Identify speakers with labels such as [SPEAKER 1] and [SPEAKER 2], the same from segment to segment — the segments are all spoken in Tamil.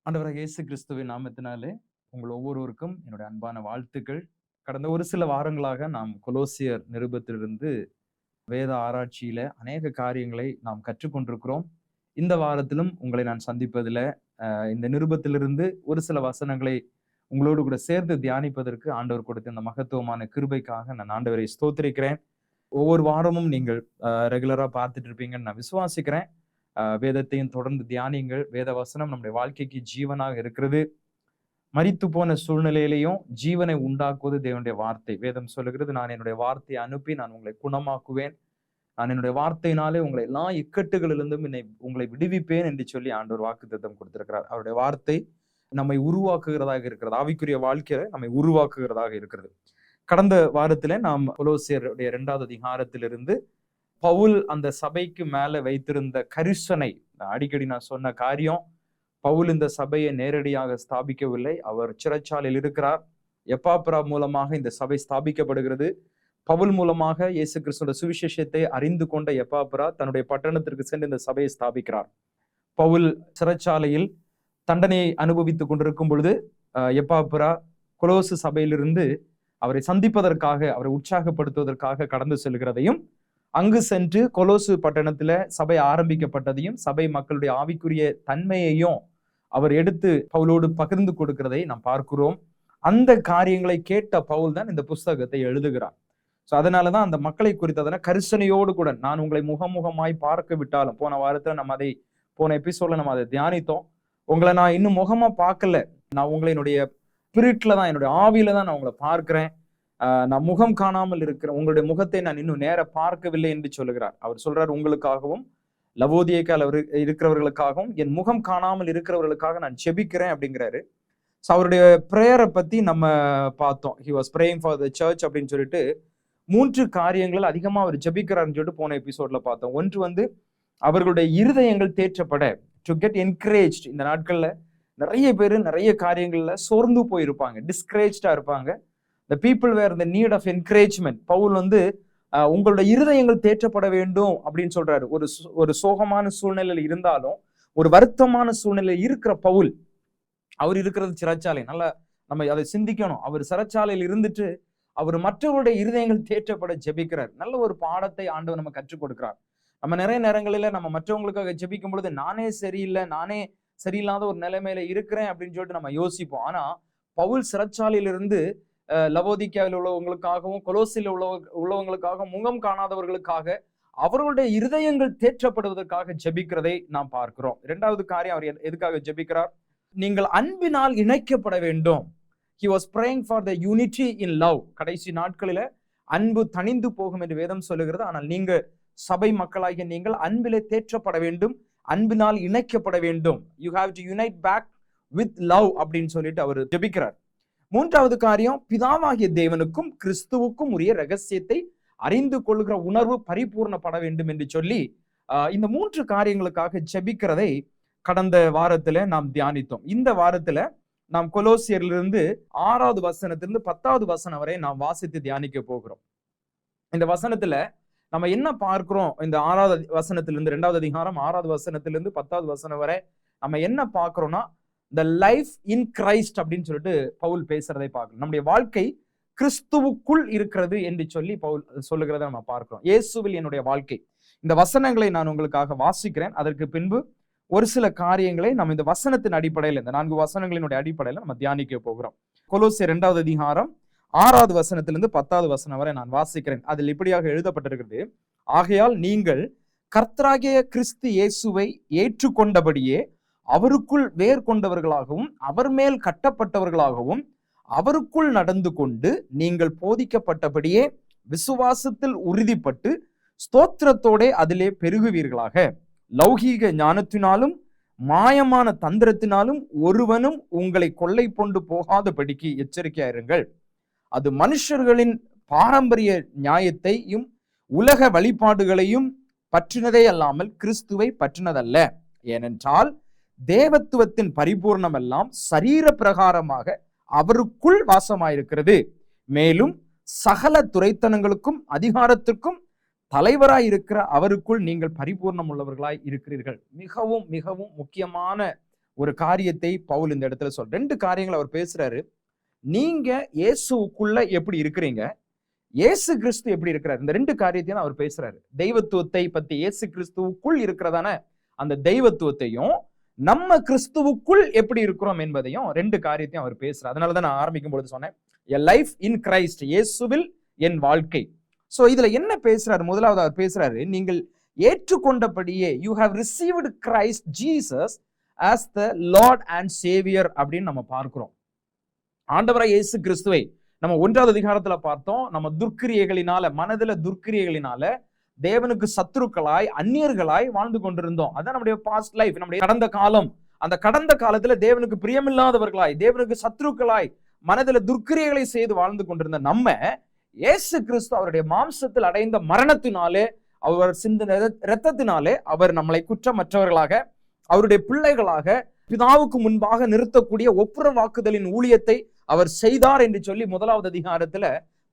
[SPEAKER 1] ஆண்டவராகிய இயேசு கிறிஸ்துவின் நாமத்தினாலே உங்கள் ஒவ்வொருவருக்கும் என்னுடைய அன்பான வாழ்த்துக்கள். கடந்த ஒரு சில வாரங்களாக நாம் கொலோசியர் நிருபத்திலிருந்து வேத ஆராய்ச்சியில அநேக காரியங்களை நாம் கற்றுக்கொண்டிருக்கிறோம். இந்த வாரத்திலும் உங்களை நான் சந்திப்பதில் இந்த நிருபத்திலிருந்து ஒரு சில வசனங்களை உங்களோடு கூட சேர்ந்து தியானிப்பதற்கு ஆண்டவர் கொடுத்த இந்த மகத்துவமான கிருபைக்காக நான் ஆண்டவரை ஸ்தோத்திரிக்கிறேன். ஒவ்வொரு வாரமும் நீங்கள் ரெகுலரா பார்த்துட்டு இருப்பீங்கன்னு நான் விசுவாசிக்கிறேன். வேதத்தையும் தொடர்ந்து தியானிங்கள். வேத வசனம் நம்முடைய வாழ்க்கைக்கு ஜீவனாக இருக்கிறது. மரித்து போன சூழ்நிலையிலையும் ஜீவனை உண்டாக்குவது தேவனுடைய வார்த்தை. வேதம் சொல்லுகிறது, நான் என்னுடைய வார்த்தையை அனுப்பி நான் உங்களை குணமாக்குவேன், நான் என்னுடைய வார்த்தையினாலே உங்களை எல்லா இக்கட்டுகளிலிருந்தும் உங்களை விடுவிப்பேன் என்று சொல்லி ஆண்டவர் வாக்குத்தத்தம் கொடுத்திருக்கிறார். அவருடைய வார்த்தை நம்மை உருவாக்குகிறதாக இருக்கிறது. ஆவிக்குரிய வாழ்க்கையில நம்மை உருவாக்குகிறதாக இருக்கிறது. கடந்த வாரத்துல நாம் கொலோசியருடைய 2வது அதிகாரத்திலிருந்து பவுல் அந்த சபைக்கு மேல வைத்திருந்த கரிசனை, அடிக்கடி நான் சொன்ன காரியம், பவுல் இந்த சபையை நேரடியாக ஸ்தாபிக்கவில்லை. அவர் சிறைச்சாலையில் இருக்கிறார். எப்பாப்ரா மூலமாக இந்த சபை ஸ்தாபிக்கப்படுகிறது. பவுல் மூலமாக இயேசு கிறிஸ்துவோட சுவிசேஷத்தை அறிந்து கொண்ட எப்பாப்ரா தன்னுடைய பட்டணத்திற்கு சென்று இந்த சபையை ஸ்தாபிக்கிறார். பவுல் சிறைச்சாலையில் தண்டனையை அனுபவித்துக் கொண்டிருக்கும் பொழுது எப்பாப்ரா கொலோசு சபையிலிருந்து அவரை சந்திப்பதற்காக, அவரை உற்சாகப்படுத்துவதற்காக கடந்து செல்கிறதையும், அங்கு சென்று கொலோசு பட்டணத்துல சபை ஆரம்பிக்கப்பட்டதையும், சபை மக்களுடைய ஆவிக்குரிய தன்மையையும் அவர் எடுத்து பவுலோடு பகிர்ந்து கொடுக்கிறதை நாம் பார்க்கிறோம். அந்த காரியங்களை கேட்ட பவுல் தான் இந்த புஸ்தகத்தை எழுதுகிறார். ஸோ அதனாலதான் அந்த மக்களை குறித்ததான கரிசனையோடு கூட, நான் உங்களை முகமுகமாய் பார்க்க விட்டாலும், போன வாரத்துல நம்ம அதை போன எபிசோட்ல நம்ம அதை தியானித்தோம். உங்களை நான் இன்னும் முகமா பார்க்கல, நான் உங்களை என்னுடைய ஸ்பிரிட்ல தான், என்னுடைய ஆவியில தான் நான் உங்களை பார்க்கிறேன். நான் முகம் காணாமல் இருக்கிற உங்களுடைய முகத்தை நான் இன்னும் நேர பார்க்கவில்லை என்று சொல்லுகிறார். அவர் சொல்றார், உங்களுக்காகவும் லவோதியேக்கால் இருக்கிறவர்களுக்காகவும் என் முகம் காணாமல் இருக்கிறவர்களுக்காக நான் ஜெபிக்கிறேன் அப்படிங்கிறாரு. ஸோ அவருடைய பிரேயரை பத்தி நம்ம பார்த்தோம். He was praying for the church அப்படின்னு சொல்லிட்டு 3 காரியங்கள் அதிகமா அவர் ஜெபிக்கிறார்னு சொல்லிட்டு போன எபிசோட்ல பார்த்தோம். ஒன்று அவர்களுடைய இருதயங்கள் தேற்றப்பட, டு கெட் என்கரேஜ். இந்த நாட்கள்ல நிறைய பேர் நிறைய காரியங்கள்ல சோர்ந்து போயிருப்பாங்க, டிஸ்கரேஜ்டா இருப்பாங்க. The people were in the need of encouragement. Pavul உங்களுடைய இருதயங்கள் தேற்றப்பட வேண்டும் அப்படின்னு சொல்றாரு. ஒரு சோகமான சூழ்நிலையில் இருந்தாலும், ஒரு வருத்தமான சூழ்நிலையில் இருக்கிற பவுல், அவர் இருக்கிறது சிறைச்சாலை. நல்லா நம்ம அதை சிந்திக்கணும். அவர் சிறைச்சாலையில் இருந்துட்டு அவர் மற்றவருடைய இருதயங்கள் தேற்றப்பட ஜெபிக்கிறார். நல்ல ஒரு பாடத்தை ஆண்டவர் நம்ம கற்றுக் கொடுக்கிறார். நம்ம நிறைய நேரங்களில நம்ம மற்றவங்களுக்காக ஜெபிக்கும் பொழுது, நானே சரியில்லை, நானே சரியில்லாத ஒரு நிலைமையில இருக்கிறேன் அப்படின்னு சொல்லிட்டு நம்ம யோசிப்போம். ஆனா பவுல் சிறைச்சாலையிலிருந்து லவோதிக்காவில் உள்ளவங்களுக்காகவும் கொலோசில் உள்ளவங்களுக்காகவும் முகம் காணாதவர்களுக்காக அவர்களுடைய இருதயங்கள் தேற்றப்படுவதற்காக ஜெபிக்கிறதை நாம் பார்க்கிறோம். 2வது காரியம், அவர் எதுக்காக ஜெபிக்கிறார்? நீங்கள் அன்பினால் இணைக்கப்பட வேண்டும். He was praying for the unity in love. கடைசி நாட்களில அன்பு தணிந்து போகும் என்று வேதம் சொல்லுகிறது. ஆனால் நீங்க சபை மக்களாகிய நீங்கள் அன்பிலே தேற்றப்பட வேண்டும், அன்பினால் இணைக்கப்பட வேண்டும். You have to unite back with love அப்படின்னு சொல்லிட்டு அவர் ஜெபிக்கிறார். 3வது காரியம், பிதாவாகிய தேவனுக்கும் கிறிஸ்துவுக்கும் உரிய ரகசியத்தை அறிந்து கொள்கிற உணர்வு பரிபூர்ணப்பட வேண்டும் என்று சொல்லி இந்த 3 காரியங்களுக்காக ஜெபிக்கிறதை கடந்த வாரத்துல நாம் தியானித்தோம். இந்த வாரத்துல நாம் கொலோசியரிலிருந்து 6வது வசனத்திலிருந்து 10வது வசனம் வரை நாம் வாசித்து தியானிக்க போகிறோம். இந்த வசனத்துல நம்ம என்ன பார்க்கிறோம்? இந்த 6வது வசனத்திலிருந்து 2வது அதிகாரம் 6வது வசனத்திலிருந்து 10வது வசனம் வரை நம்ம என்ன பார்க்கிறோம்னா, the life in Christ அப்படின்னு சொல்லிட்டு பவுல் பேசுறதை பார்க்கணும். நம்முடைய வாழ்க்கை கிறிஸ்துவுக்குள் இருக்கிறது என்று சொல்லி பவுல் சொல்லுகிறத நம்ம பார்க்கிறோம். இயேசுவில் என்னுடைய வாழ்க்கை. இந்த வசனங்களை நான் உங்களுக்காக வாசிக்கிறேன். அதற்கு பின்பு ஒரு சில காரியங்களை நம்ம இந்த வசனத்தின் அடிப்படையில், இந்த 4 வசனங்களினுடைய அடிப்படையில் நம்ம தியானிக்க போகிறோம். கொலோசியர் 2வது அதிகாரம் 6வது வசனத்திலிருந்து 10வது வசனம் வரை நான் வாசிக்கிறேன். அதில் இப்படியாக எழுதப்பட்டிருக்கிறது, ஆகையால் நீங்கள் கர்த்தராகிய கிறிஸ்து இயேசுவை ஏற்றுக்கொண்டபடியே அவருக்குள் வேர் கொண்டவர்களாகவும் அவர் மேல் கட்டப்பட்டவர்களாகவும் அவருக்குள் நடந்து கொண்டு நீங்கள் போதிக்கப்பட்டபடியே விசுவாசத்தில் உறுதிப்பட்டு ஸ்தோத்திரத்தோட அதிலே பெருகுவீர்களாக. லௌகீக ஞானத்தினாலும் மாயமான தந்திரத்தினாலும் ஒருவனும் உங்களை கொள்ளை கொண்டு போகாதபடிக்கு எச்சரிக்கையாயிருங்கள். அது மனுஷர்களின் பாரம்பரிய நியாயத்தையும் உலக வழிபாடுகளையும் பற்றினதே அல்லாமல் கிறிஸ்துவை பற்றினதல்ல. ஏனென்றால் தேவத்துவத்தின் பரிபூர்ணம் எல்லாம் சரீர பிரகாரமாக அவருக்குள் வாசமாயிருக்கிறது. மேலும் சகல துரைத்தனங்களுக்கும் அதிகாரத்திற்கும் தலைவராய் இருக்கிற அவருக்குள் நீங்கள் பரிபூர்ணம் உள்ளவர்களாய் இருக்கிறீர்கள். மிகவும் மிகவும் முக்கியமான ஒரு காரியத்தை பவுல் இந்த இடத்துல ரெண்டு காரியங்கள் அவர் பேசுறாரு. நீங்க இயேசுக்குள்ள எப்படி இருக்கிறீங்க, இயேசு கிறிஸ்து எப்படி இருக்கிறார், இந்த ரெண்டு காரியத்தையும் அவர் பேசுறாரு. தெய்வத்துவத்தை பத்தி, இயேசு கிறிஸ்துவுக்குள் இருக்கிறதான அந்த தெய்வத்துவத்தையும் நம்ம கிறிஸ்துவுக்குள் எப்படி இருக்கிறோம் என்பதையும் ரெண்டு காரியத்தையும் அவர் பேசுறார். அதனாலதான் நான் ஆரம்பிக்கும் பொழுது சொன்னேன், எ லைஃப் இன் கிரைஸ்ட், இயேசுவில் என் வாழ்க்கை. சோ இதுல என்ன பேசுறாரு? முதலாவது அவர் பேசுறாரு, நீங்கள் ஏற்றுக்கொண்டபடியே, you have received Christ Jesus as the Lord and Savior அப்படின்னு நம்ம பார்க்கிறோம். ஆண்டவராய் இயேசு கிறிஸ்துவை நம்ம 1வது அதிகாரத்துல பார்த்தோம். நம்ம துர்க்கிரியைகளினால, மனதில துர்க்கிரியைகளினால தேவனுக்கு சத்துருக்களாய், அந்நியர்களாய் வாழ்ந்து கொண்டிருந்தோம். அதான் நம்முடைய பாஸ்ட் லைஃப், நம்முடைய கடந்த காலம். அந்த கடந்த காலத்துல தேவனுக்கு பிரியமில்லாதவர்களாய், தேவனுக்கு சத்துருக்களாய், மனதில துர்க்கிரியைகளை செய்து வாழ்ந்து கொண்டிருந்த நம்ம, இயேசு கிறிஸ்து அவருடைய மாம்சத்தில் அடைந்த மரணத்தினாலே, அவர் சிந்தின இரத்தத்தினாலே அவர் நம்மளை குற்றமற்றவர்களாக, அவருடைய பிள்ளைகளாக, பிதாவுக்கு முன்பாக நிறுத்தக்கூடிய ஒப்புரவாக்குதலின் ஊழியத்தை அவர் செய்தார் என்று சொல்லி 1வது அதிகாரத்துல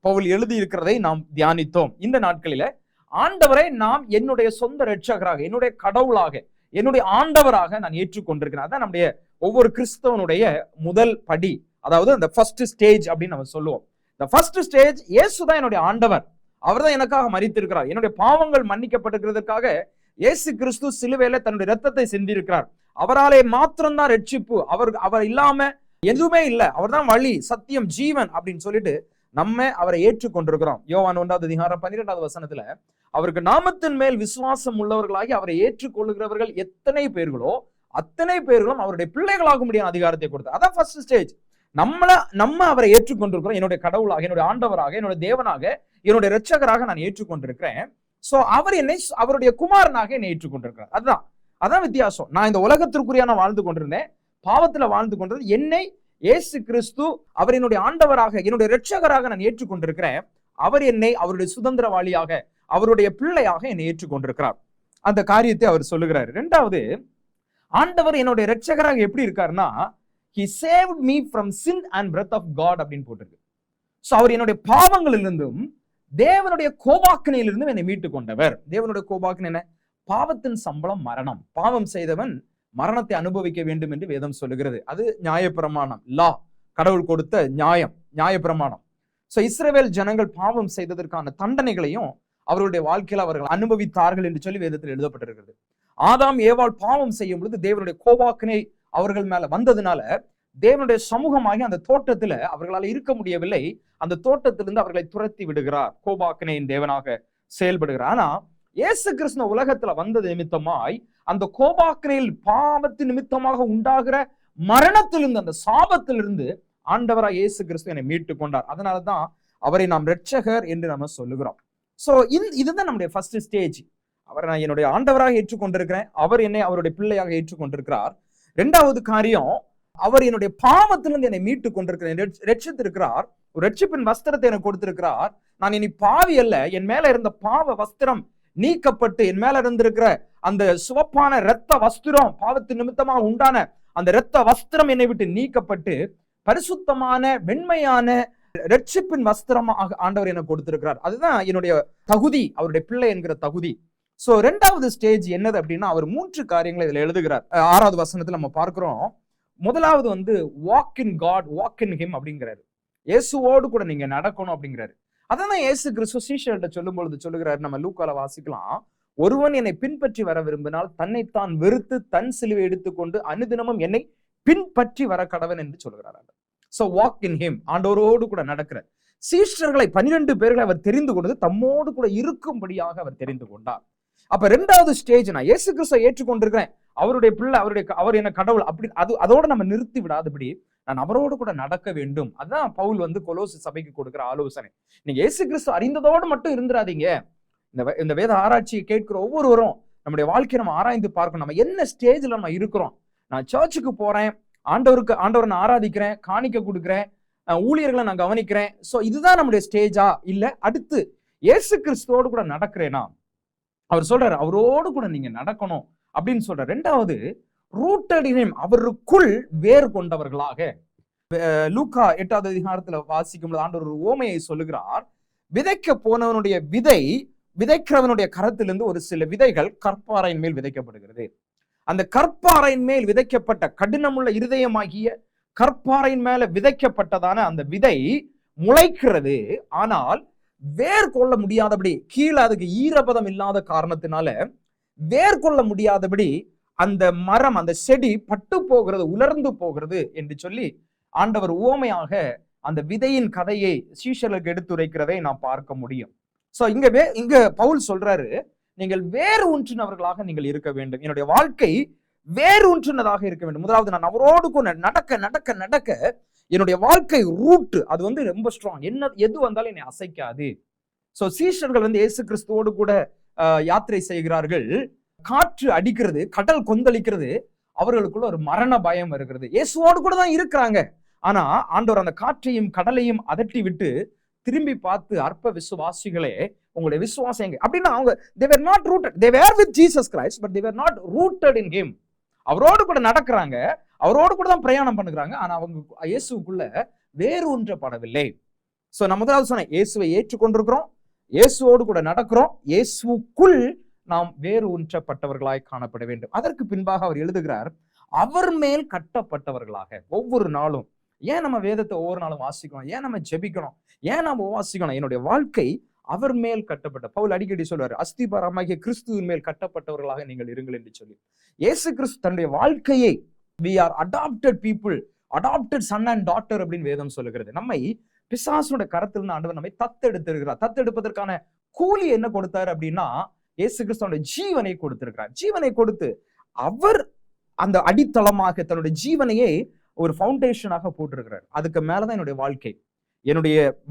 [SPEAKER 1] பவுல் எழுதி இருக்கிறதை நாம் தியானித்தோம். இந்த நாட்களில ஆண்டவரை நாம் என்னுடைய சொந்த இரட்சகராக, என்னுடைய கடவுளாக, என்னுடைய ஆண்டவராக நான் ஏற்றுக்கொண்டிருக்கிறேன். அதான் நம்முடைய ஒவ்வொரு கிறிஸ்தவனுடைய முதல் படி, அதாவது அந்த ஃபர்ஸ்ட் ஸ்டேஜ் அப்படின்னு நம்ம சொல்லுவோம். இந்த ஃபர்ஸ்ட் ஸ்டேஜ், இயேசுதான் என்னுடைய ஆண்டவர், அவர் தான் எனக்காக மரித்திருக்கிறார், என்னுடைய பாவங்கள் மன்னிக்கப்பட்டிருக்கிறதுக்காக இயேசு கிறிஸ்து சிலுவையில தன்னுடைய இரத்தத்தை சிந்திருக்கிறார், அவராலே மாத்திரம்தான் ரட்சிப்பு, அவர் இல்லாம எதுவுமே இல்லை, அவர் தான் வழி, சத்தியம், ஜீவன் அப்படின்னு சொல்லிட்டு நம்ம அவரை ஏற்றுக்கொண்டிருக்கிறோம். யோவான் 1வது அதிகாரம் 12வது வசனத்துல, அவருக்கு நாமத்தின் மேல் விசுவாசம் உள்ளவர்களாகி அவரை ஏற்றுக்கொள்ளுகிறவர்கள் எத்தனை பேர்களோ அத்தனை பேர்களும் அவருடைய பிள்ளைகளாக முடியாத அதிகாரத்தை கொடுத்தார். அதான் ஃபர்ஸ்ட் ஸ்டேஜ். நம்ம அவரை ஏற்றுக்கொண்டிருக்கிறோம், என்னுடைய கடவுளாக, என்னுடைய ஆண்டவராக, என்னுடைய தேவனாக, என்னுடைய இரட்சகராக நான் ஏற்றுக்கொண்டிருக்கிறேன். சோ அவர் என்னை அவருடைய குமாரனாக என்னை ஏற்றுக்கொண்டிருக்கிறார். அதான் வித்தியாசம். நான் இந்த உலகத்திற்குரியான வாழ்ந்து கொண்டிருந்தேன், பாவத்துல வாழ்ந்து கொண்டிருந்தேன். என்னை இயேசு கிறிஸ்து அவர் என்னுடைய ஆண்டவராக, என்னுடைய இரட்சகராக நான் ஏற்றுக்கொண்டிருக்கிறேன். அவர் என்னை அவருடைய சுதந்திரவாளியாக, அவருடைய பிள்ளையாக என்னை ஏற்றுக்கொண்டிருக்கிறார். அந்த காரியத்தை அவர் சொல்லுகிறார். 2வது, ஆண்டவர் என்னுடைய இரட்சகராக எப்படி இருக்காருன்னா, he saved me from sin and wrath of God அப்படின்னு போட்டிருக்கு. சோ அவர் என்னுடைய பாவங்களிலிருந்தும் தேவனுடைய கோபாக்கினையிலிருந்தும் என்னை மீட்டு கொண்டவர். தேவனுடைய கோபாக்கினை என்ன? பாவத்தின் சம்பளம் மரணம். பாவம் செய்தவன் மரணத்தை அனுபவிக்க வேண்டும் என்று வேதம் சொல்லுகிறது. அது நியாயப்பிரமாணம், லா, கடவுள் கொடுத்த நியாயப்பிரமாணம். சோ இஸ்ரவேல் ஜனங்கள் பாவம் செய்ததற்கான தண்டனைகளையும் அவருடைய வாழ்க்கையில் அவர்கள் அனுபவித்தார்கள் என்று சொல்லி வேதத்தில் எழுதப்பட்டிருக்கிறது. ஆதாம் ஏவாள் பாவம் செய்யும் பொழுது தேவனுடைய கோபாக்கினை அவர்கள் மேல வந்ததுனால தேவனுடைய சமூகமாகி அந்த தோட்டத்துல அவர்களால் இருக்க முடியவில்லை. அந்த தோட்டத்திலிருந்து அவர்களை துரத்தி விடுகிறார், கோபாக்கினையின் தேவனாக செயல்படுகிறார். ஆனா இயேசு கிறிஸ்து உலகத்துல வந்தது நிமித்தமாய் அந்த கோபாக்கினையில் பாவத்தின் நிமித்தமாக உண்டாகிற மரணத்திலிருந்து, அந்த சாபத்திலிருந்து ஆண்டவராய் இயேசு கிறிஸ்து என்னை மீட்டு கொண்டார். அதனாலதான் அவரை நாம் இரட்சகர் என்று நம்ம சொல்லுகிறோம். சோ இதுதான் நம்முடைய ஃபர்ஸ்ட் ஸ்டேஜ். அவரை நான் என்னுடைய ஆண்டவராக ஏற்றுக்கொண்டிருக்கிறேன், அவர் என்னை அவருடைய பிள்ளையாக ஏற்றுக்கொண்டிருக்கிறார். 2வது காரியம், அவர் என்னுடைய பாவத்திலிருந்து என்னை மீட்டு கொண்டிருக்கிறேன், ரட்சித்திருக்கிறார். ஒரு ரட்சிப்பின் வஸ்திரத்தை எனக்கு கொடுத்திருக்கிறார். நான் இனி பாவி அல்ல, என் மேல இருந்த பாவ வஸ்திரம் நீக்கப்பட்டு என் மேல இருந்திருக்கிற அந்த சிவப்பான இரத்த வஸ்திரம், பாவத்தின் நிமித்தமாக உண்டான அந்த இரத்த வஸ்திரம் என்னை விட்டு நீக்கப்பட்டு பரிசுத்தமான வெண்மையான ரட்சிப்பின் வஸ்திரமாக ஆண்டவர் எனக்கு கொடுத்திருக்கிறார். அதுதான் என்னுடைய தகுதி, அவருடைய பிள்ளை என்கிற தகுதி. சோ 2வது ஸ்டேஜ் என்னது அப்படின்னா, அவர் 3 காரியங்களை இதுல எழுதுகிறார். 6வது வசனத்துல நம்ம பார்க்கிறோம். முதலாவது walk in God, walk in him அப்படிங்கிறாரு. இயேசுவோடு கூட நீங்க நடக்கணும் அப்படிங்கிறாரு. அதான் இயேசு கிறிஸ்து சீஷர்கிட்ட சொல்லும் பொழுது சொல்லுகிறாரு, நம்ம லூக்கால வாசிக்கலாம், ஒருவன் என்னை பின்பற்றி வர விரும்பினால் தன்னைத்தான் வெறுத்து தன் சிலுவை எடுத்துக்கொண்டு அனுதினமும் என்னை பின்பற்றி வர கடவன் என்று சொல்கிறார். சோ வாக் இன் ஹிம், ஆண்டவரோடு கூட நடக்கிற சீஷர்களை 12 பேர்களை அவர் தெரிந்து கொண்டது தம்மோடு கூட இருக்கும்படியாக அவர் தெரிந்து கொண்டார். அப்ப 2வது ஸ்டேஜ், நான் இயேசு கிறிஸ்துவை ஏற்றுக்கொண்டிருக்கிறேன், அவருடைய பிள்ளை, அவர் என்ன கடவுள், அப்படி அதோட நம்ம நிறுத்தி விடாதபடி நான் அவரோடு கூட நடக்க வேண்டும். அதான் பவுல் கொலோசி சபைக்கு கொடுக்கிற ஆலோசனை. நீங்க இயேசு கிறிஸ்து அறிந்ததோடு மட்டும் இருந்துராதீங்க. இந்த வேத ஆராய்ச்சியை கேட்கிற ஒவ்வொருவரும் நம்முடைய வாழ்க்கையை நம்ம ஆராய்ந்து பார்க்கணும். நம்ம என்ன ஸ்டேஜ்ல நம்ம இருக்கிறோம். நான் சர்ச்சுக்கு போறேன், ஆண்டவரை நான் ஆராதிக்கிறேன், காணிக்க கொடுக்குறேன், ஊழியர்களை நான் கவனிக்கிறேன். சோ இதுதான் நம்முடைய ஸ்டேஜா? இல்ல அடுத்து இயேசு கிறிஸ்துவோடு கூட நடக்கிறேனா? அவர் சொல்றாரு, அவரோடு கூட நீங்க நடக்கணும் அப்படின்னு சொல்ற. 2வது, ரூட்டட் இன் ஹிம், அவருக்குள் வேர் கொண்டவர்களாக. லூக்கா 8வது அதிகாரத்துல வாசிக்கும் போது ஆண்டவர் ஒரு ஓமையை சொல்லுகிறார். விதைக்க போனவனுடைய விதைக்கிறவனுடைய கரத்திலிருந்து ஒரு சில விதைகள் கற்பாறையின் மேல் விதைக்கப்படுகிறது. அந்த கற்பாறையின் மேல் விதைக்கப்பட்ட கடினமுள்ள இருதயமாகிய கற்பாறையின் மேல விதைக்கப்பட்டதான அந்த விதை முளைக்கிறது. ஆனால் வேர் கொள்ள முடியாதபடி, கீழே அதுக்கு ஈரப்பதம் இல்லாத காரணத்தினால வேர் கொள்ள முடியாதபடி அந்த மரம், அந்த செடி பட்டு போகிறது, உலர்ந்து போகிறது என்று சொல்லி ஆண்டவர் உவமையாக அந்த விதையின் கதையை சீஷர்களுக்கு எடுத்துரைக்கிறதை நாம் பார்க்க முடியும். சோ இங்க பவுல் சொல்றாரு, நீங்கள் வேறு ஊன்றினவர்களாக நீங்கள் இருக்க வேண்டும். என்னுடைய வாழ்க்கை வேறு ஊன்றினதாக இருக்க வேண்டும். முதலாவது, நான் அவரோடு கூட நடக்க நடக்க நடக்க என்னுடைய வாழ்க்கை ரூட் அது ரொம்ப ஸ்ட்ராங். என்ன எது வந்தாலும் என்னை அசைக்காது. சோ சீஷர்கள் இயேசு கிறிஸ்துவோடு கூட யாத்திரை செய்கிறார்கள். காற்று அடிக்கிறது, கடல் கொந்தளிக்கிறது, அவர்களுக்குள்ள ஒரு மரண பயம் இருக்கிறது. இயேசுவோடு கூட தான் இருக்கிறாங்க. ஆனா ஆண்டவர் அந்த காற்றையும் கடலையும் அதட்டி விட்டு திரும்பி பார்த்து, அற்ப விசுவாசிகளே, உங்களுடைய விசுவாசம் எங்க அப்படின்னா, அவங்க they were not rooted, they were with Jesus Christ but they were not rooted in him. அவரோடு கூட நடக்கிறாங்க, அவரோடு கூட தான் பிரயாணம் பண்ணுகிறாங்க, ஆனா அவங்க இயேசுக்குள்ள வேறு ஒன்றப்படவில்லை. சோ நான் முதலாவது சொன்னேன், இயேசுவை ஏற்றுக்கொண்டிருக்கிறோம், இயேசுவோடு கூட நடக்கிறோம், இயேசுக்குள் நாம் வேறு ஒன்றப்பட்டவர்களாய் காணப்பட வேண்டும். அதற்கு பின்பாக அவர் எழுதுகிறார், அவர் மேல் கட்டப்பட்டவர்களாக. ஒவ்வொரு நாளும் ஏன் நம்ம வேதத்தை ஒவ்வொரு நாளும் வாசிக்கணும், ஏன் நம்ம ஜெபிக்கணும், ஏன் நம்ம வாசிக்கணும்? என்னுடைய வாழ்க்கை அவர் மேல் கட்டப்பட்ட, பவுல் அடிக்கடி சொல்வார், அஸ்திபாரமாகிய கிறிஸ்துவின் மேல் கட்டப்பட்டவர்களாக நீங்கள் இருங்கள் என்று சொல்லி. இயேசு கிறிஸ்து தன்னுடைய வாழ்க்கையை we are adopted people, adopted son and daughter அப்படின்னு வேதம் சொல்லுகிறது. நம்மை பிசாசுடைய கரத்திலிருந்து ஆண்டவர் நம்மை தத்தெடுத்திருக்கிறார். தத்தெடுப்பதற்கான கூலி என்ன கொடுத்தாரு அப்படின்னா, இயேசு கிறிஸ்துவோட ஜீவனை கொடுத்திருக்கிறார். ஜீவனை கொடுத்து அவர் அந்த அடித்தளமாக தன்னுடைய ஜீவனையே ஒரு ஃபவுண்டேஷனாக போட்டிருக்கிறார். அதுக்கு மேலதான் என்னுடைய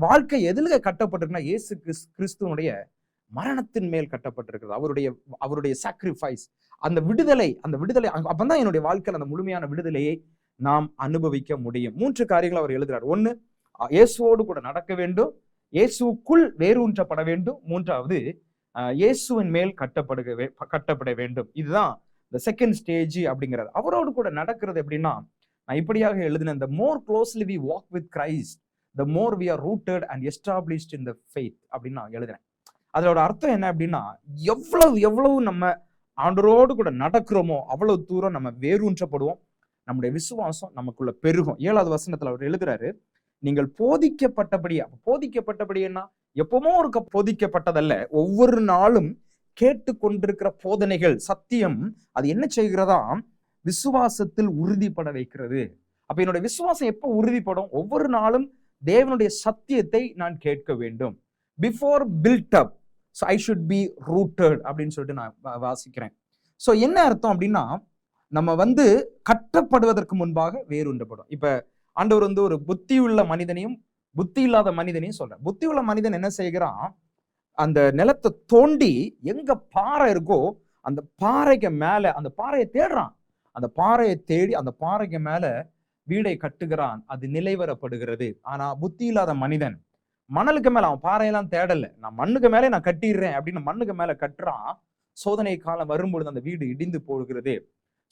[SPEAKER 1] வாழ்க்கை எதுல கட்டப்பட்டிருக்குன்னா, இயேசு கிறிஸ்துவனுடைய மரணத்தின் மேல் கட்டப்பட்டிருக்கிறது. அவருடைய சாக்ரிஃபைஸ், அந்த விடுதலை அப்பதான் என்னுடைய வாழ்க்கையில் அந்த முழுமையான விடுதலையை நாம் அனுபவிக்க முடியும். 3 காரியங்கள் அவர் எழுதுறார். 1, இயேசுவோடு கூட நடக்க வேண்டும், இயேசுக்குள் வேரூன்றப்பட வேண்டும். 3வது, இயேசுவின் மேல் கட்டப்பட வேண்டும். இதுதான் the second stage அப்படிங்கிறது. அவரோடு கூட நடக்கிறது எப்படின்னா, நான் இப்படியாக எழுதின, the more closely we walk with Christ, the more we are rooted and established in the faith அப்படின்னு நான் எழுதுறேன். அதோட அர்த்தம் என்ன அப்படின்னா, எவ்வளவு நம்ம ஆண்டவரோடு கூட நடக்கிறோமோ அவ்வளவு தூரம் நம்ம வேரூன்றப்படுவோம், நம்முடைய விசுவாசம் நமக்குள்ள பெருகும். 7வது வசனத்துல அவர் எழுதுறாரு, நீங்கள் போதிக்கப்பட்டபடின்னா எப்பவுமோ ஒரு போதிக்கப்பட்டதல்ல, ஒவ்வொரு நாளும் கேட்டுக்கொண்டிருக்கிற போதனைகள், சத்தியம், அது என்ன செய்கிறதா, விசுவாசத்தில் உறுதிப்பட வைக்கிறது. அப்ப என்னுடைய விசுவாசம் எப்போ உறுதிப்படும்? ஒவ்வொரு நாளும் தேவனுடைய சத்தியத்தை நான் கேட்க வேண்டும். Before build up, so I should be rooted அப்படின்னு சொல்லிட்டு நான் வாசிக்கிறேன். சோ என்ன அர்த்தம் அப்படின்னா, நம்ம கட்டப்படுவதற்கு முன்பாக வேரூன்றப்படும். இப்ப ஆண்டவர் ஒரு புத்தியுள்ள மனிதனையும் புத்தி இல்லாத மனிதனையும் சொல்ற. புத்தியுள்ள மனிதன் என்ன செய்கிறான், அந்த நிலத்தை தோண்டி எங்க பாறை இருக்கோ அந்த பாறைக்கு மேல அந்த பாறையை தேடுறான். அந்த பாறையை தேடி அந்த பாறைக்கு மேல வீடை கட்டுகிறான், அது நிலைவரப்படுகிறது. ஆனா புத்தி இல்லாத மனிதன் மணலுக்கு மேல, அவன் பாறையெல்லாம் தேடல, நான் மண்ணுக்கு மேலே நான் கட்டிடுறேன் அப்படின்னு மண்ணுக்கு மேல கட்டுறான். சோதனை காலம் வரும்பொழுது அந்த வீடு இடிந்து போகிறது.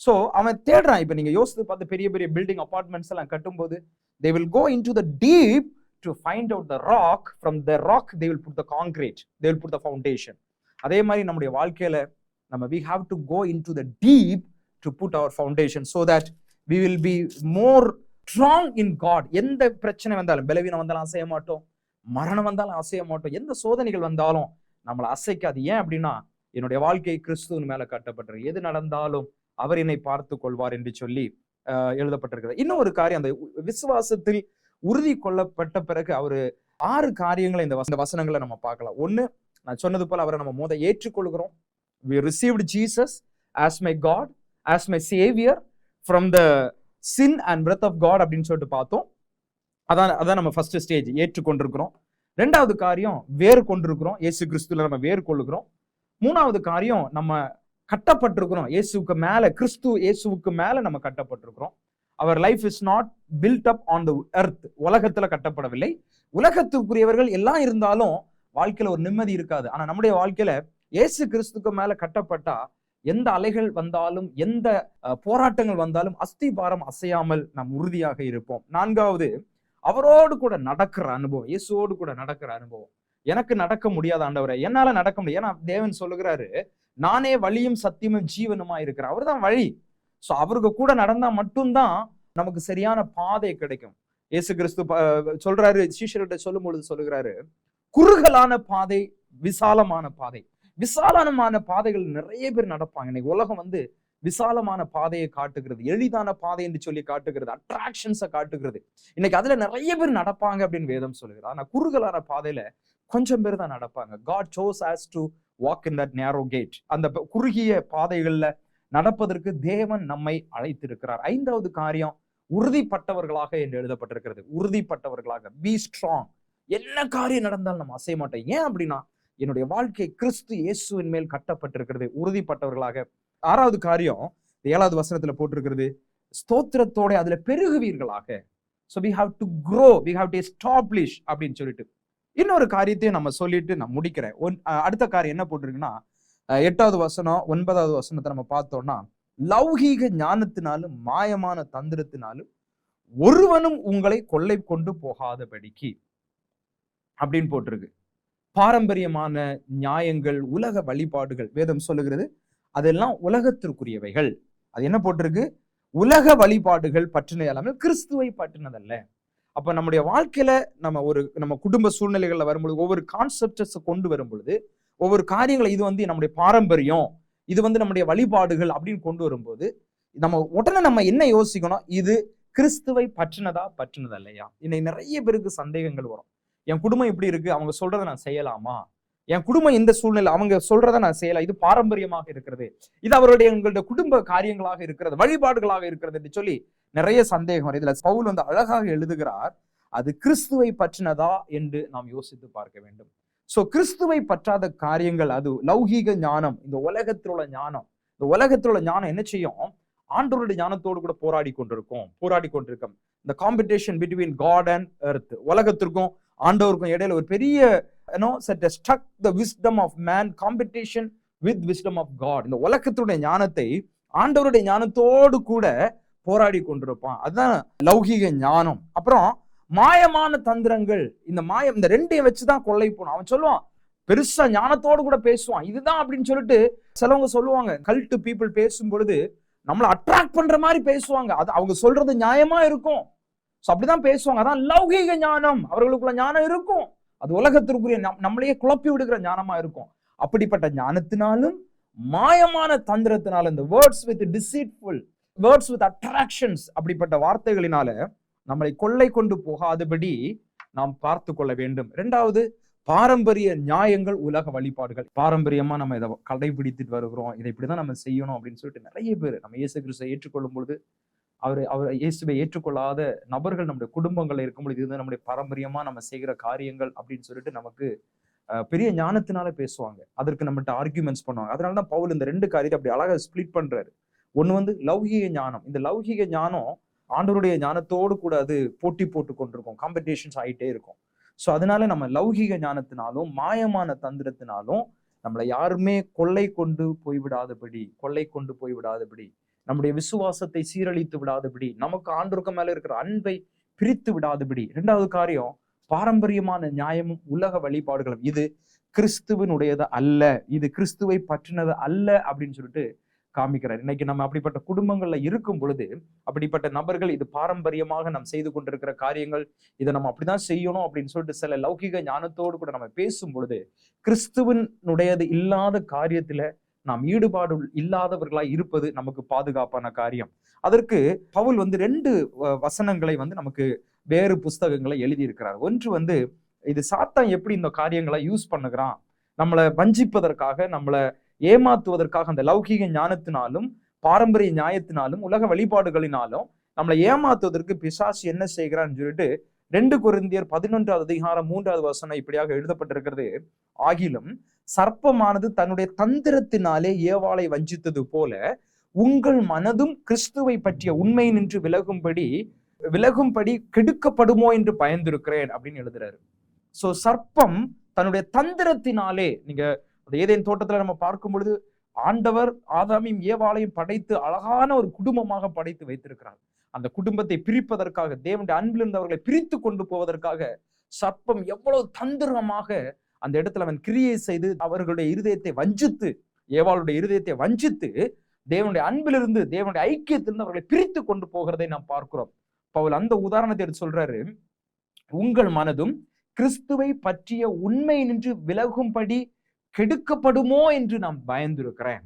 [SPEAKER 1] சோ அவன் தேடுறான். இப்ப நீங்க யோசித்து பார்த்து, பெரிய பெரிய பில்டிங், அபார்ட்மெண்ட்ஸ் எல்லாம் கட்டும்போது they will go into the deep to find out the rock. From the rock they will put the concrete, they will put the foundation. அதே மாதிரி நம்முடைய வாழ்க்கையில we have to go into the deep to put our foundation so that we will be more strong in God. எந்த பிரச்சனை வந்தாலும், பலவீனம் வந்தாலும் அசைய மாட்டோம், மரணம் வந்தாலும் அசைய மாட்டோம், எந்த சோதனைகள் வந்தாலும் நம்மளை அசைக்காது. ஏன் அப்படின்னா, என்னுடைய வாழ்க்கை கிறிஸ்துவின் மேல கட்டப்பட்டிருக்கு, எது நடந்தாலும் அவர் என்னை பார்த்து கொள்வார் என்று சொல்லி எழுதப்பட்டிருக்கிறது. இன்னும் ஒரு காரியம், அந்த விசுவாசத்தில் உறுதி கொள்ளப்பட்ட பிறகு அவரு 6 காரியங்களை இந்த வசனங்களை நம்ம பார்க்கலாம். 1, நான் சொன்னது போல அவரை நம்ம ஏற்றுக்கொள்கிறோம். We received Jesus as my God, as my Savior from the sin and breath of God அப்படின்னு சொல்லிட்டு பார்த்தோம். அதான் நம்ம ஃபர்ஸ்ட் ஸ்டேஜ், ஏற்றுக்கொண்டிருக்கிறோம். 2வது காரியம், வேறு கொண்டிருக்கிறோம், இயேசு கிறிஸ்துல நம்ம வேறு கொள்ளுகிறோம். 3வது காரியம், நம்ம கட்டப்பட்டிருக்கிறோம் இயேசுக்கு மேல, கிறிஸ்து இயேசுவுக்கு மேல நம்ம கட்டப்பட்டிருக்கிறோம். அவர் life is not built up on the earth, உலகத்துல கட்டப்படவில்லை. உலகத்துக்குரியவர்கள் எல்லாம் இருந்தாலும் வாழ்க்கையில ஒரு நிம்மதி இருக்காது. ஆனா நம்முடைய வாழ்க்கையில இயேசு கிறிஸ்துக்கு மேல கட்டப்பட்டா எந்த அலைகள் வந்தாலும், எந்த போராட்டங்கள் வந்தாலும் அஸ்திபாரம் அசையாமல் நாம் உறுதியாக இருப்போம். 4வது, அவரோடு கூட நடக்கிற அனுபவம், இயேசுவோடு கூட நடக்கிற அனுபவம். எனக்கு நடக்க முடியாத ஆண்டவரே, என்னால நடக்க முடியும். ஏன்னா தேவன் சொல்லுகிறாரு, நானே வழியும் சத்தியமும் ஜீவனுமா இருக்கிறேன். அவர்தான் வழி. சோ அவருக்கு கூட நடந்தா மட்டும்தான் நமக்கு சரியான பாதை கிடைக்கும். இயேசு கிறிஸ்து சொல்றாரு, சீஷர்கிட்ட சொல்லும் பொழுது சொல்லுகிறாரு, குறுகலான பாதை, விசாலமான பாதை. விசாலமான பாதைகள் நிறைய பேர் நடப்பாங்க. இன்னைக்கு உலகம் வந்து விசாலமான பாதையை காட்டுகிறது, எளிதான பாதை என்று சொல்லி காட்டுகிறது, அட்ராக்ஷன்ஸை காட்டுகிறது. இன்னைக்கு அதுல நிறைய பேர் நடப்பாங்க அப்படின்னு வேதம் சொல்லுகிறது. ஆனா குறுகலான பாதையில கொஞ்சம் பேர் தான் நடப்பாங்க. God chose us to walk in that narrow gate. அந்த குறுகிய பாதைகள்ல நடப்பதற்கு தேவன் நம்மை அழைத்திருக்கிறார். 5வது காரியம், உறுதிப்பட்டவர்களாக என்று எழுதப்பட்டிருக்கிறது. உறுதிப்பட்டவர்களாக, பி ஸ்ட்ராங். என்ன காரியம் நடந்தாலும் நம்ம அசைய மாட்டோம். ஏன் அப்படின்னா, என்னுடைய வாழ்க்கை கிறிஸ்து இயேசுவின் மேல் கட்டப்பட்டிருக்கிறது. உறுதிப்பட்டவர்களாக. 6வது காரியம், 7வது வசனத்துல போட்டிருக்கிறது, ஸ்தோத்திரத்தோட அதுல பெருகுவீர்களாக. So we have to grow, we have to establish அப்படின்னு சொல்லிட்டு இன்னொரு காரியத்தையும் நம்ம சொல்லிட்டு நான் முடிக்கிறேன். அடுத்த காரியம் என்ன போட்டிருக்குன்னா, 8வது வசனம் 9வது வசனத்தை நம்ம பார்த்தோம்னா, லௌகீக ஞானத்தினாலும் மாயமான தந்திரத்தினாலும் ஒருவனும் உங்களை கொள்ளை கொண்டு போகாதபடிக்கு அப்படின்னு போட்டிருக்கு. பாரம்பரியமான நியாயங்கள், உலக வழிபாடுகள், வேதம் சொல்லுகிறது அதெல்லாம் உலகத்திற்குரியவைகள். அது என்ன போட்டிருக்கு? உலக வழிபாடுகள் பற்றின இல்லாமல் கிறிஸ்துவை பற்றினதல்ல. அப்ப நம்முடைய வாழ்க்கையில நம்ம குடும்ப சூழ்நிலைகள்ல வரும்பொழுது, ஒவ்வொரு கான்செப்டஸ் கொண்டு வரும் பொழுது, ஒவ்வொரு காரியங்களை இது வந்து நம்முடைய பாரம்பரியம், இது வந்து நம்முடைய வழிபாடுகள் அப்படின்னு கொண்டு வரும்போது, உடனே நம்ம என்ன யோசிக்கணும்? இது கிறிஸ்துவை பற்றினதா இல்லையா? இன்னைக்கு நிறைய பேருக்கு சந்தேகங்கள் வரும். என் குடும்பம் இப்படி இருக்கு, அவங்க சொல்றதை நான் செய்யலாமா? என் குடும்பம் இந்த சூழ்நிலை, அவங்க சொல்றதை நான் செய்யலாம், இது பாரம்பரியமாக இருக்கிறது, இது எங்களுடைய குடும்ப காரியங்களாக இருக்கிறது, வழிபாடுகளாக இருக்கிறது என்று சொல்லி நிறைய சந்தேகம். இதுல பவுல் வந்து அழகாக எழுதுகிறார், அது கிறிஸ்துவை பற்றினதா என்று நாம் யோசித்து பார்க்க வேண்டும். சோ கிறிஸ்துவை பற்றாத காரியங்கள், அது லௌகீக ஞானம், இந்த உலகத்தில் உள்ள ஞானம். இந்த உலகத்தில் உள்ள ஞானம் என்ன செய்யும்? ஆண்டவருடைய ஞானத்தோடு கூட போராடி கொண்டிருக்கும். இந்த competition between God and earth, உலகத்திற்கும் ஆண்டவருக்கும் இடையில ஒரு பெரிய stuck the wisdom of man, competition with wisdom of God. இந்த உலகத்துடைய ஞானத்தை ஆண்டவருடைய ஞானத்தோடு கூட போராடி கொண்டிருப்பான். அதுதான் லௌகீக ஞானம். அப்புறம் மாயமான தந்திரங்கள், இந்த ரெண்டையும் வச்சுதான் கொள்ளை போனான். அவன் சொல்லுவான், பெருசா ஞானத்தோடு கூட பேசுவான், இதுதான் அப்படின்னு சொல்லிட்டு சிலவங்க சொல்லுவாங்க. கல்ட் பீப்புள் பேசும் பொழுது நம்மளை அட்ராக்ட் பண்ற மாதிரி பேசுவாங்க. அது அவங்க சொல்றது நியாயமா இருக்கும். அப்படிதான் பேசுவாங்க. அதான் லௌகீக ஞானம். அவர்களுக்குள்ள ஞானம் இருக்கும், அது உலகத்திற்குரிய நம்மளையே குழப்பி விடுகிற ஞானமா இருக்கும். அப்படிப்பட்ட ஞானத்தினாலும் மாயமான தந்திரத்தினால, இந்த words with deceitful, words with attractions, அப்படிப்பட்ட வார்த்தைகளினால நம்மளை கொள்ளை கொண்டு போகாதபடி நாம் பார்த்து கொள்ள வேண்டும். 2வது, பாரம்பரிய நியாயங்கள், உலக வழிபாடுகள். பாரம்பரியமா நம்ம இதை கடைபிடித்துட்டு வருகிறோம், இதை இப்படிதான் நம்ம செய்யணும் அப்படின்னு சொல்லிட்டு நிறைய பேர் நம்ம இயேசு கிறிஸ்துவை ஏற்றுக்கொள்ளும் பொழுது, அவர் இயேசுவை ஏற்றுக்கொள்ளாத நபர்கள் நம்முடைய குடும்பங்கள்ல இருக்கும்போது, இது நம்முடைய பாரம்பரியமா நம்ம செய்கிற காரியங்கள் அப்படின்னு சொல்லிட்டு நமக்கு பெரிய ஞானத்தினால பேசுவாங்க. அதற்கு நம்மகிட்ட ஆர்கியூமெண்ட்ஸ் பண்ணுவாங்க. அதனாலதான் பவுல் இந்த 2 காரியத்தை அப்படி அழகா ஸ்பிளிட் பண்றாரு. ஒண்ணு வந்து லௌகீக ஞானம். இந்த லௌகீக ஞானம் ஆண்டவருடைய ஞானத்தோடு கூட அது போட்டி போட்டு கொண்டிருக்கும், காம்படிஷன்ஸ் ஆகிட்டே இருக்கும். சோ அதனால நம்ம லௌகீக ஞானத்தினாலும் மாயமான தந்திரத்தினாலும் நம்மளை யாருமே கொள்ளை கொண்டு போய்விடாதபடி, நம்முடைய விசுவாசத்தை சீரழித்து விடாதபடி, நமக்கு ஆண்டவருக்கு மேல இருக்கிற அன்பை பிரித்து விடாதபடி. 2வது காரியம், பாரம்பரியமான நியாயமும் உலக வழிபாடுகளும், இது கிறிஸ்துவனுடையது அல்ல, இது கிறிஸ்துவை பற்றினது அல்ல அப்படின்னு சொல்லிட்டு காமிக்கிறார். இன்னைக்கு நம்ம அப்படிப்பட்ட குடும்பங்கள்ல இருக்கும் பொழுது, அப்படிப்பட்ட நபர்கள் இது பாரம்பரியமாக நாம் செய்து கொண்டிருக்கிற காரியங்கள், இதை நம்ம அப்படிதான் செய்யணும் அப்படின்னு சொல்லிட்டு சில லௌகிக ஞானத்தோடு கூட நம்ம பேசும் பொழுது, கிறிஸ்துவனுடையது இல்லாத காரியத்துல நாம் ஈடுபாடு இல்லாதவர்களாய் இருப்பது நமக்கு பாதுகாப்பான காரியம். அதற்கு பவுல் வந்து 2 வசனங்களை வந்து நமக்கு வேறு புஸ்தகங்களை எழுதியிருக்கிறார். ஒன்று வந்து, இது சாத்தான் எப்படி இந்த காரியங்களை யூஸ் பண்ணுகிறான், நம்மளை வஞ்சிப்பதற்காக, நம்மளை ஏமாத்துவதற்காக, அந்த லௌகீக ஞானத்தினாலும் பாரம்பரிய நியாயத்தினாலும் உலக வழிபாடுகளினாலும் நம்மளை ஏமாத்துவதற்கு பிசாசு என்ன செய்கிறான்னு சொல்லிட்டு 2 கொரிந்தியர் 11வது அதிகாரம் 3வது வசனம் இப்படியாக எழுதப்பட்டிருக்கிறது. ஆகிலும் சர்ப்பமானது தன்னுடைய தந்திரத்தினாலே ஏவாளை வஞ்சித்தது போல உங்கள் மனதும் கிறிஸ்துவை பற்றிய உண்மை நின்று விலகும்படி கெடுக்கப்படுமோ என்று பயந்திருக்கிறேன் அப்படின்னு எழுதுறாரு. சோ சர்ப்பம் தன்னுடைய தந்திரத்தினாலே, நீங்க ஏதேன் தோட்டத்துல நம்ம பார்க்கும் பொழுது ஆண்டவர் ஆதாமையும் ஏவாளையும் படைத்து அழகான ஒரு குடும்பமாக படைத்து வைத்திருக்கிறார். அந்த குடும்பத்தை பிரிப்பதற்காக, தேவனுடைய அன்பிலிருந்து அவர்களை பிரித்து கொண்டு போவதற்காக சர்ப்பம் எவ்வளவு தந்திரமாக அந்த இடத்துல அவன் கிரியை செய்து அவர்களுடைய இருதயத்தை வஞ்சித்து, ஏவாளுடைய இருதயத்தை வஞ்சித்து தேவனுடைய அன்பிலிருந்து, தேவனுடைய ஐக்கியத்திலிருந்து அவர்களை பிரித்து கொண்டு போகிறதை நாம் பார்க்கிறோம். பவுல் அந்த உதாரணத்தை எடுத்து சொல்றாரு, உங்கள் மனதும் கிறிஸ்துவை பற்றிய உண்மை நின்று விலகும்படி கெடுக்கப்படுமோ என்று நான் பயந்திருக்கிறேன்.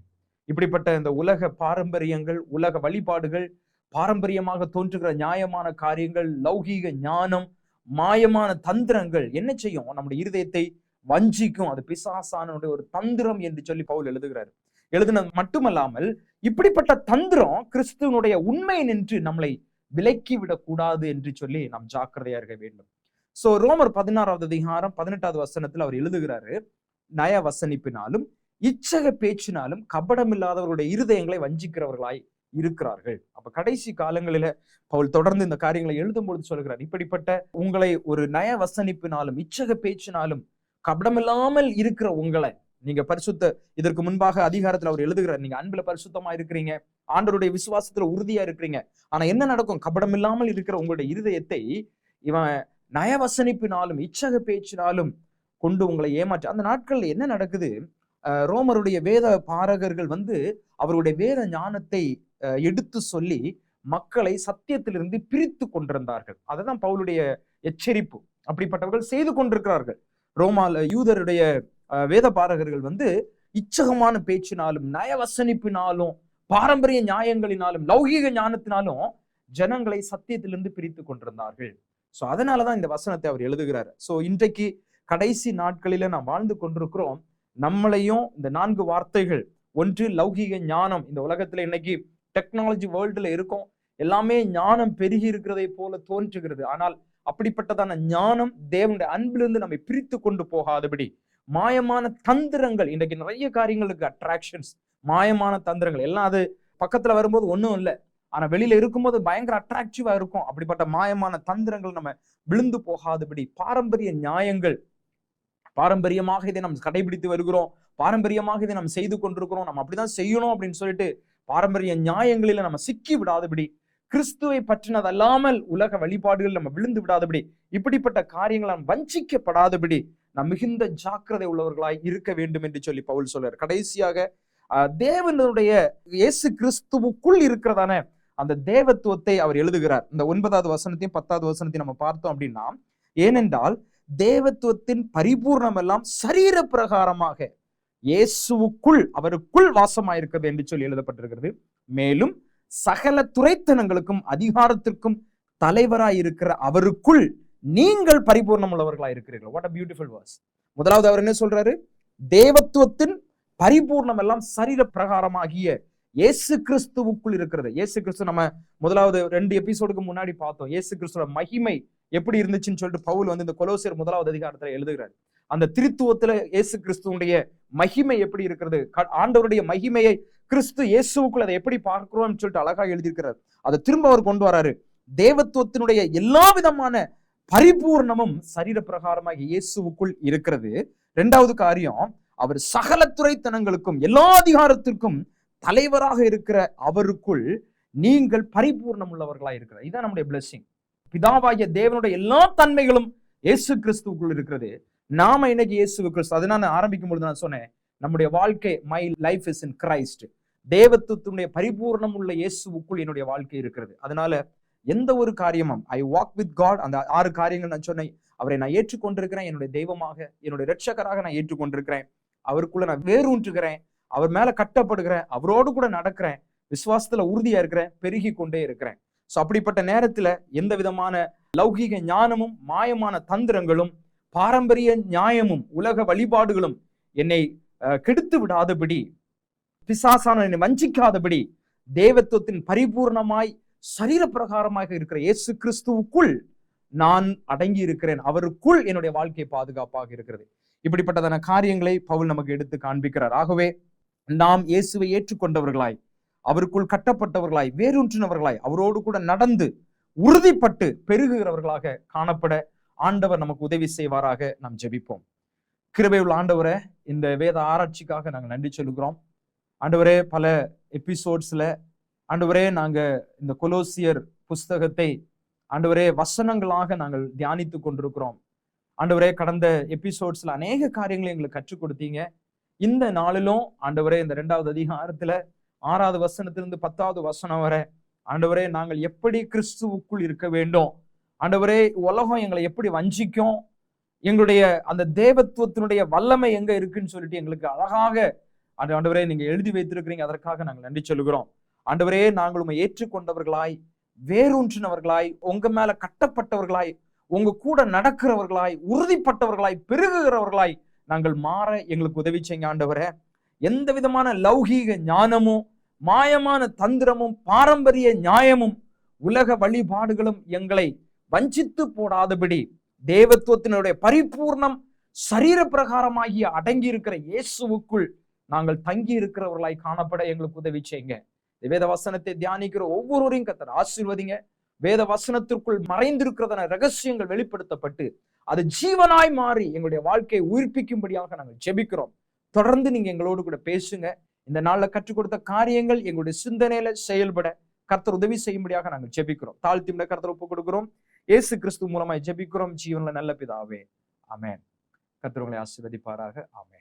[SPEAKER 1] இப்படிப்பட்ட இந்த உலக பாரம்பரியங்கள், உலக வழிபாடுகள், பாரம்பரியமாக தோன்றுகிற நியாயமான காரியங்கள், லௌகீக ஞானம், மாயமான தந்திரங்கள் என்ன செய்யும்? நம்முடைய இருதயத்தை வஞ்சிக்கும். அது பிசாசானுடைய ஒரு தந்திரம் என்று சொல்லி பவுல் எழுதுகிறார். எழுதுனது மட்டுமல்லாமல் இப்படிப்பட்ட தந்திரம் கிறிஸ்துவனுடைய உண்மை நின்று நம்மளை விலக்கி விடக்கூடாது என்று சொல்லி நாம் ஜாக்கிரதையா இருக்க வேண்டும். சோ ரோமர் 16வது அதிகாரம் 18வது வசனத்தில் அவர் எழுதுகிறாரு, நய வசனிப்பினாலும் இச்சக பேச்சினாலும் கபடமில்லாதவருடைய இருதயங்களை வஞ்சிக்கிறவர்களாய் இருக்கிறார்கள். அப்ப கடைசி காலங்களில பவுல் தொடர்ந்து இந்த காரியங்களை எழுதும் பொழுது சொல்கிறார், இப்படிப்பட்ட உங்களை ஒரு நய வசனிப்பினாலும் இச்சக பேச்சினாலும் கபடமில்லாமல் இருக்கிற உங்களை, நீங்க பரிசுத்த, இதற்கு முன்பாக அதிகாரத்துல அவர் எழுதுகிறார், நீங்க அன்புல பரிசுத்தமா இருக்கிறீங்க, ஆண்டவருடைய விசுவாசத்துல உறுதியா இருக்கிறீங்க. ஆனா என்ன நடக்கும்? கபடமில்லாமல் இருக்கிற உங்களுடைய இருதயத்தை இவன் நயவசனிப்பினாலும் இச்சக பேச்சினாலும் கொண்டு உங்களை ஏமாற்ற. அந்த நாட்கள்ல என்ன நடக்குது? ரோமருடைய வேத பாரகர்கள் அவருடைய வேத ஞானத்தை எடுத்து சொல்லி மக்களை சத்தியத்திலிருந்து பிரித்து கொண்டிருந்தார்கள். அதுதான் பவுலுடைய எச்சரிப்பு. அப்படிப்பட்டவர்கள் செய்து கொண்டிருக்கிறார்கள். யூதருடைய வேத பாரகர்கள் இச்சகமான பேச்சினாலும் நயவசனிப்பினாலும் பாரம்பரிய நியாயங்களினாலும் லௌகீக ஞானத்தினாலும் ஜனங்களை சத்தியத்திலிருந்து பிரித்து கொண்டிருந்தார்கள். சோ அதனாலதான் இந்த வசனத்தை அவர் எழுதுகிறார். சோ இன்றைக்கு கடைசி நாட்களில நாம் வாழ்ந்து கொண்டிருக்கிறோம். நம்மளையும் இந்த 4 வார்த்தைகள், ஒன்று லௌகீக ஞானம். இந்த உலகத்துல இன்னைக்கு டெக்னாலஜி வேர்ல்டுல இருக்கும், எல்லாமே ஞானம் பெருகி இருக்கிறதை போல தோன்றுகிறது. ஆனால் அப்படிப்பட்டதான ஞானம் தேவனுடைய அன்பிலிருந்து நம்மை பிரித்து கொண்டு போகாதபடி மாயமான தந்திரங்கள், இன்றைக்கு நிறைய காரியங்களுக்கு அட்ராக்ஷன்ஸ், மாயமான தந்திரங்கள் எல்லாம் அது பக்கத்துல வரும்போது ஒன்றும் இல்லை, ஆனா வெளியில இருக்கும்போது பயங்கர அட்ராக்டிவா இருக்கும். அப்படிப்பட்ட மாயமான தந்திரங்கள் நம்ம விழுந்து போகாதபடி பாரம்பரிய நியாயங்கள், பாரம்பரியமாக இதை நம்ம கடைபிடித்து வருகிறோம், பாரம்பரியமாக இதை நம்ம செய்து கொண்டிருக்கிறோம், நம்ம அப்படிதான் செய்யணும் அப்படின்னு சொல்லிட்டு பாரம்பரிய நியாயங்களில நம்ம சிக்கி விடாதபடி, கிறிஸ்துவை பற்றினது அல்லாமல் உலக வழிபாடுகள் நம்ம விழுந்து விடாதபடி, இப்படிப்பட்ட காரியங்கள் நாம் வஞ்சிக்கப்படாதபடி நாம் மிகுந்த ஜாக்கிரதை உள்ளவர்களாய் இருக்க வேண்டும் என்று சொல்லி பவுல் சொல்றார். கடைசியாக தேவனுடைய இயேசு கிறிஸ்துவுக்குள் இருக்கிறதான அந்த தேவத்துவத்தை அவர் எழுதுகிறார். இந்த 9வது வசனத்தையும் 10வது வசனத்தையும் நம்ம பார்த்தோம் அப்படின்னா, ஏனென்றால் தேவத்துவத்தின் பரிபூர்ணம் எல்லாம் சரீர பிரகாரமாக இயேசுவுக்குள், அவருக்குள் வாசமாயிருக்கிறது என்று சொல்லி எழுதப்பட்டிருக்கிறது. மேலும் சகல துரைத்தனங்களுக்கும் அதிகாரத்திற்கும் தலைவராயிருக்கிற அவருக்குள் நீங்கள் பரிபூர்ணம் உள்ளவர்களா இருக்கிறீர்கள். What a beautiful verse. முதலாவது அவர் என்ன சொல்றாரு? தேவத்துவத்தின் பரிபூர்ணம் எல்லாம் சரீர பிரகாரமாகிய இயேசு கிறிஸ்துவுக்குள் இருக்கிறது. இயேசு கிறிஸ்து நம்ம முதலாவது 2 எபிசோடுக்கு முன்னாடி பார்த்தோம். இயேசு கிறிஸ்துவோட மகிமை எப்படி இருந்துச்சுன்னு சொல்லிட்டு பவுல் இந்த கொலோசியர் 1வது அதிகாரத்துல எழுதுகிறார். அந்த திருத்துவத்துல இயேசு கிறிஸ்துவனுடைய மகிமை எப்படி இருக்கிறது, ஆண்டவருடைய மகிமையை கிறிஸ்து இயேசுவுக்குள் அதை எப்படி பார்க்கிறோம்னு சொல்லிட்டு அழகா எழுதியிருக்கிறார். அதை திரும்ப அவர் கொண்டு வராரு. தேவத்துவத்தினுடைய எல்லா விதமான பரிபூர்ணமும் சரீர பிரகாரமாக இயேசுவுக்குள் இருக்கிறது. 2வது காரியம், அவர் சகல துரைத்தனங்களுக்கும் எல்லா அதிகாரத்திற்கும் தலைவராக இருக்கிற அவருக்குள் நீங்கள் பரிபூர்ணம் உள்ளவர்களாக இருக்கிறார். இதுதான் நம்முடைய பிளெஸிங். பிதாவாகிய தேவனுடைய எல்லா தன்மைகளும் இயேசு கிறிஸ்துவுக்குள் இருக்கிறது. நாம இன்னைக்கு இயேசு கிறிஸ்து, அதனால நான் ஆரம்பிக்கும் பொழுது நான் சொன்னேன், நம்முடைய வாழ்க்கை, my life is in Christ. தேவத்துவத்தினுடைய பரிபூர்ணம் உள்ள இயேசுவுக்குள் என்னுடைய வாழ்க்கை இருக்கிறது. அதனால எந்த ஒரு காரியமும் ஐ வாக் வித் காட், அந்த 6 காரியங்கள் நான் சொன்னேன். அவரை நான் ஏற்றுக்கொண்டிருக்கிறேன், என்னுடைய தெய்வமாக, என்னுடைய இரட்சகராக நான் ஏற்றுக்கொண்டிருக்கிறேன். அவருக்குள்ள நான் வேரூன்றுகிறேன், அவர் மேல கட்டப்படுகிறேன், அவரோடு கூட நடக்கிறேன், விசுவாசத்துல உறுதியா இருக்கிறேன், பெருகி கொண்டே இருக்கிறேன். சோ அப்படிப்பட்ட நேரத்துல எந்த விதமான லௌகீக ஞானமும் மாயமான தந்திரங்களும் பாரம்பரிய நியாயமும் உலக வழிபாடுகளும் என்னை கெடுத்து விடாதபடி, பிசாசான என்னை வஞ்சிக்காதபடி, தேவத்துவத்தின் பரிபூர்ணமாய் சரீர பிரகாரமாக இருக்கிற இயேசு கிறிஸ்துவுக்குள் நான் அடங்கி இருக்கிறேன், அவருக்குள் என்னுடைய வாழ்க்கை பாதுகாப்பாக இருக்கிறது. இப்படிப்பட்டதான காரியங்களை பவுல் நமக்கு எடுத்து காண்பிக்கிறார். ஆகவே நாம் இயேசுவை ஏற்றுக்கொண்டவர்களாய், அவருக்குள் கட்டப்பட்டவர்களாய், வேரூன்றினவர்களாய், அவரோடு கூட நடந்து உறுதிப்பட்டு பெருகுகிறவர்களாக காணப்பட ஆண்டவர் நமக்கு உதவி செய்வாராக. நாம் ஜெபிப்போம். கிருபையுள்ள ஆண்டவரே, இந்த வேத ஆராய்ச்சிக்காக நாங்கள் நன்றி சொல்லுகிறோம். ஆண்டவரே, பல எபிசோட்ஸ்ல ஆண்டவரே நாங்க இந்த கொலோசியர் புஸ்தகத்தை ஆண்டவரே வசனங்களாக நாங்கள் தியானித்து கொண்டிருக்கிறோம். ஆண்டவரே, கடந்த எபிசோட்ஸ்ல அநேக காரியங்களை எங்களுக்கு கற்றுக் கொடுத்தீங்க. இந்த நாளிலும் ஆண்டவரே, இந்த 2வது அதிகாரத்துல 6வது வசனத்திலிருந்து 10வது வசனம் வரை ஆண்டவரே, நாங்கள் எப்படி கிறிஸ்துவுக்குள் இருக்க வேண்டும், ஆண்டவரே, உலகம் எங்களை எப்படி வஞ்சிக்கும், எங்களுடைய அந்த தேவத்துவத்தினுடைய வல்லமை எங்க இருக்குன்னு சொல்லிட்டு எங்களுக்கு அழகாக ஆண்டவரே நீங்க எழுதி வைத்திருக்கிறீங்க. அதற்காக நாங்கள் நன்றி சொல்லுகிறோம். ஆண்டவரே, நாங்கள் உம்மை ஏற்றுக்கொண்டவர்களாய், வேரூன்றினவர்களாய், உங்க மேல கட்டப்பட்டவர்களாய், உங்க கூட நடக்கிறவர்களாய், உறுதிப்பட்டவர்களாய், பெருகுகிறவர்களாய் நாங்கள் மாற எங்களுக்கு உதவி செய்யுங்க ஆண்டவரே. எந்த விதமான லௌகீக ஞானமும், மாயமான தந்திரமும், பாரம்பரிய நியாயமும், உலக வழிபாடுகளும் எங்களை வஞ்சித்து போடாதபடி தேவத்துவத்தினுடைய பரிபூர்ணம் சரீர பிரகாரமாகிய அடங்கி இருக்கிற இயேசுவுக்குள் நாங்கள் தங்கி இருக்கிறவர்களாய் காணப்பட எங்களுக்கு உதவி செய்யுங்க. வேத வசனத்தை தியானிக்கிற ஒவ்வொருவரையும் கர்த்தர் ஆசீர்வதிங்க. வேத வசனத்திற்குள் மறைந்திருக்கிறதான ரகசியங்கள் வெளிப்படுத்தப்பட்டு அது ஜீவனாய் மாறி எங்களுடைய வாழ்க்கையை உயிர்ப்பிக்கும்படியாக நாங்கள் ஜெபிக்கிறோம். தொடர்ந்து நீங்க எங்களோடு கூட பேசுங்க. இந்த நாள்ல கற்றுக் கொடுத்த காரியங்கள் எங்களுடைய சிந்தனையில செயல்பட கர்த்தர் உதவி செய்யும்படியாக நாங்கள் ஜெபிக்கிறோம். தாழ்த்தி கர்த்தர் ஒப்புக் கொடுக்கிறோம். இயேசு கிறிஸ்து மூலமாய் ஜெபிக்கிறோம் ஜீவன்ல நல்ல பிதாவே, ஆமென். கர்த்தர் உங்களை ஆசீர்வதிப்பாராக. ஆமென்.